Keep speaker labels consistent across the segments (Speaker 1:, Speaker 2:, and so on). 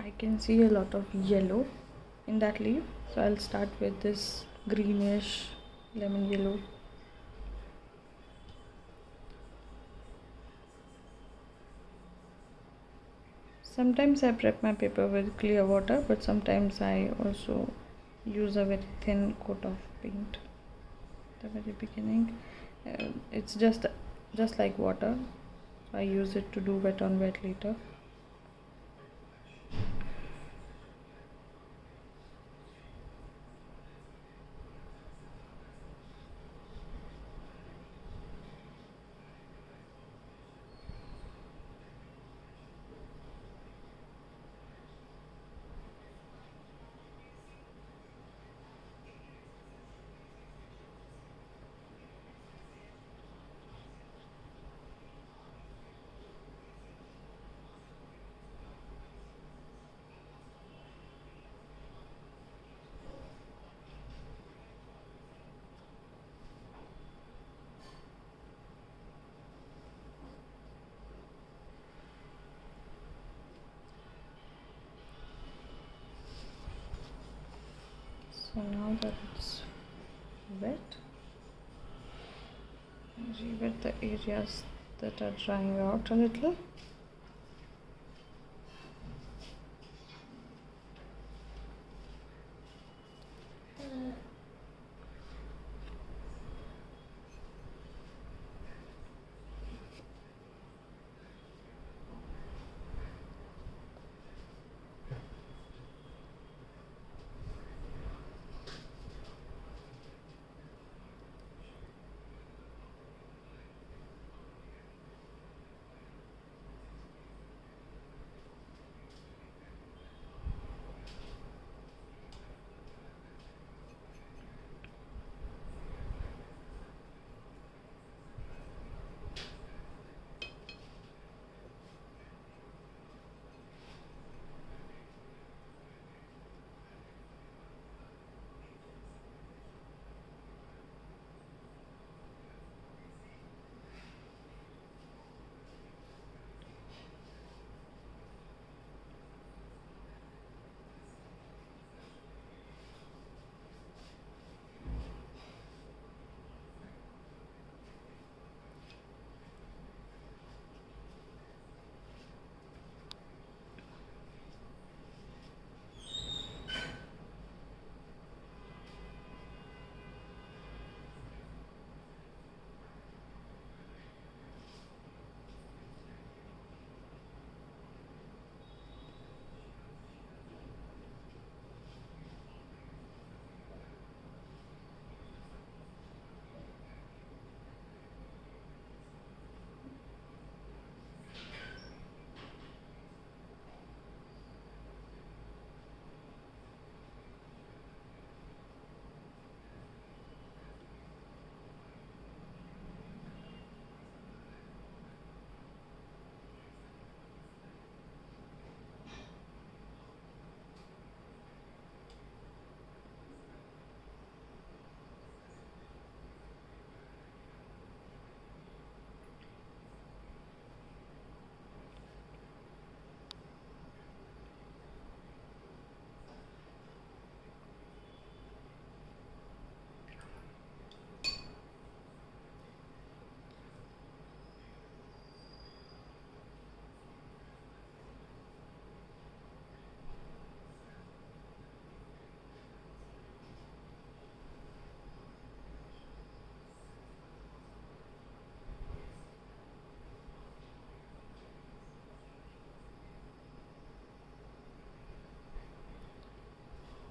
Speaker 1: I can see a lot of yellow in that leaf, so I'll start with this greenish lemon yellow. Sometimes I prep my paper with clear water, but sometimes I also use a very thin coat of paint at the very beginning. It's just like water, so I use it to do wet on wet later. So now that it's wet, re-wet the areas that are drying out a little.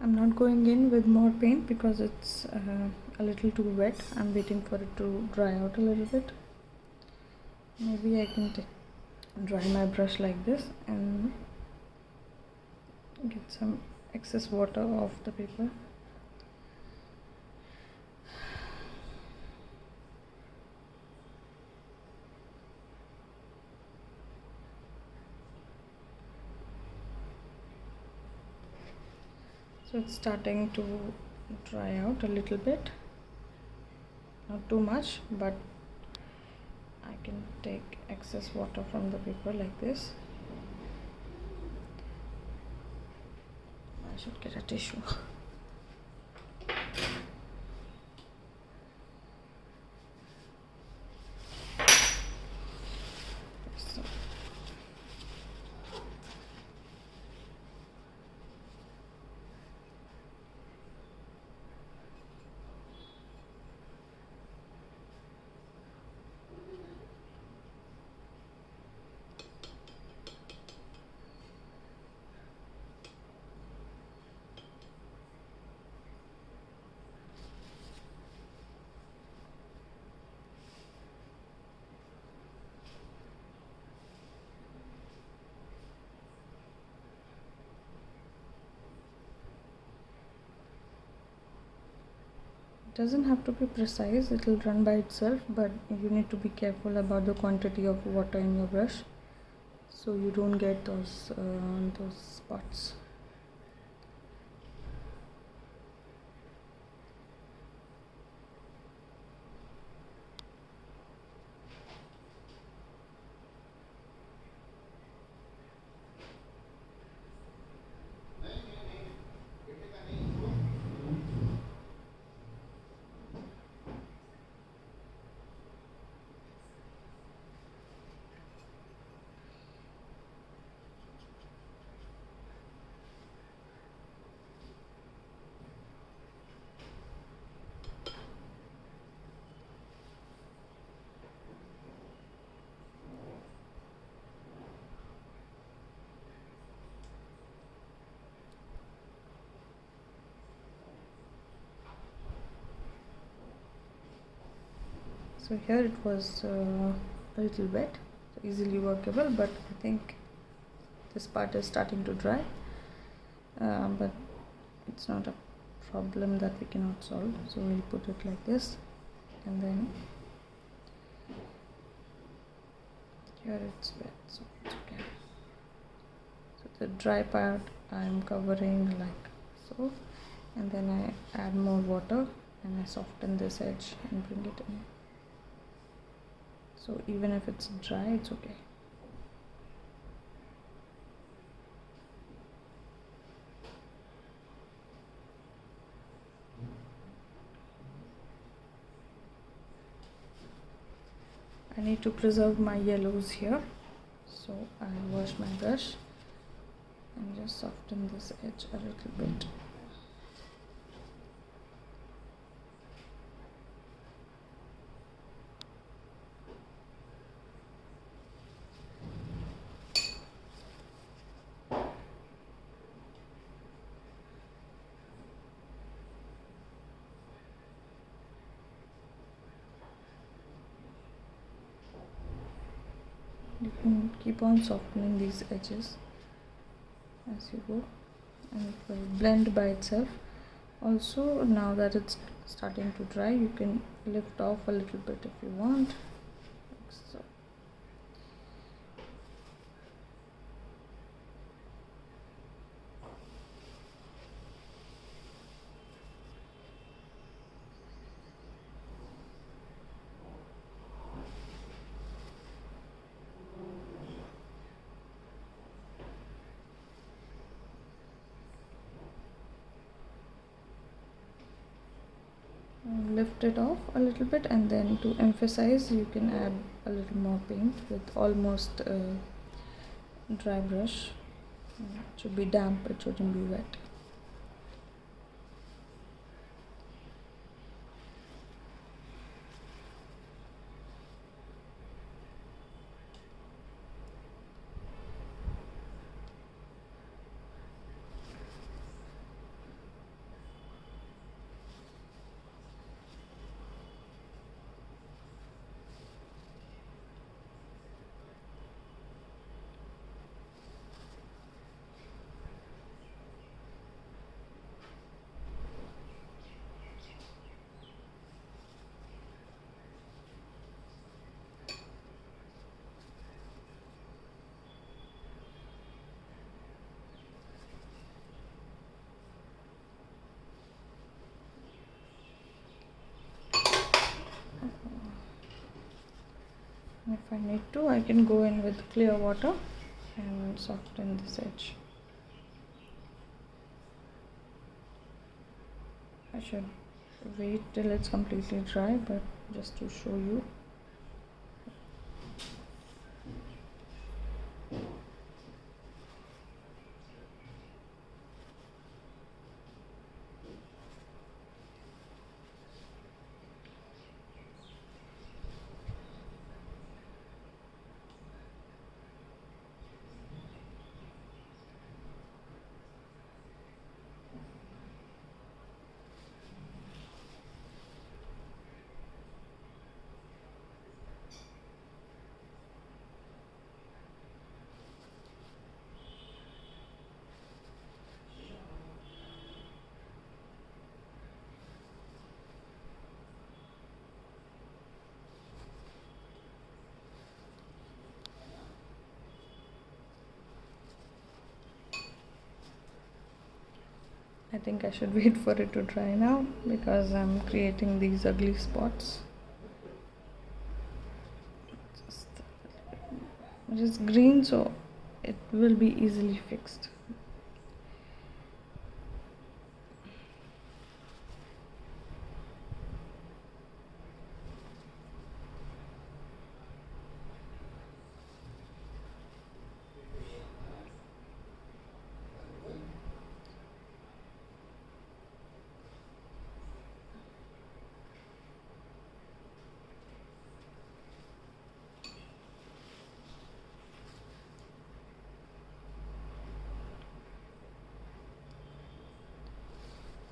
Speaker 1: I'm not going in with more paint because it's a little too wet. I'm waiting for it to dry out a little bit. Maybe I can dry my brush like this and get some excess water off the paper. So it's starting to dry out a little bit, not too much, but I can take excess water from the paper like this. I should get a tissue. So, it doesn't have to be precise, it will run by itself, but you need to be careful about the quantity of water in your brush so you don't get those spots. So here it was a little wet, easily workable, but I think this part is starting to dry, but it's not a problem that we cannot solve. So we'll put it like this, and then here it's wet, so it's okay. So the dry part I'm covering like so, and then I add more water and I soften this edge and bring it in. So even if it's dry, it's okay. I need to preserve my yellows here, so I wash my brush and just soften this edge a little bit. You can keep on softening these edges as you go, and it will blend by itself. Also, now that it's starting to dry, you can lift off a little bit if you want, like so. Lift it off a little bit, and then to emphasize you can add a little more paint with almost dry brush. It should be damp, it shouldn't be wet. If I need to, I can go in with clear water and soften this edge. I should wait till it's completely dry, but just to show you. I think I should wait for it to dry now because I'm creating these ugly spots. Just it is green, so it will be easily fixed.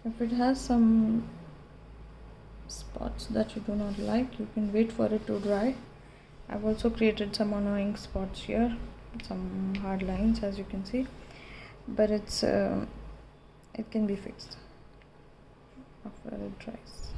Speaker 1: If it has some spots that you do not like, you can wait for it to dry. I've also created some annoying spots here, some hard lines as you can see, but it can be fixed after it dries.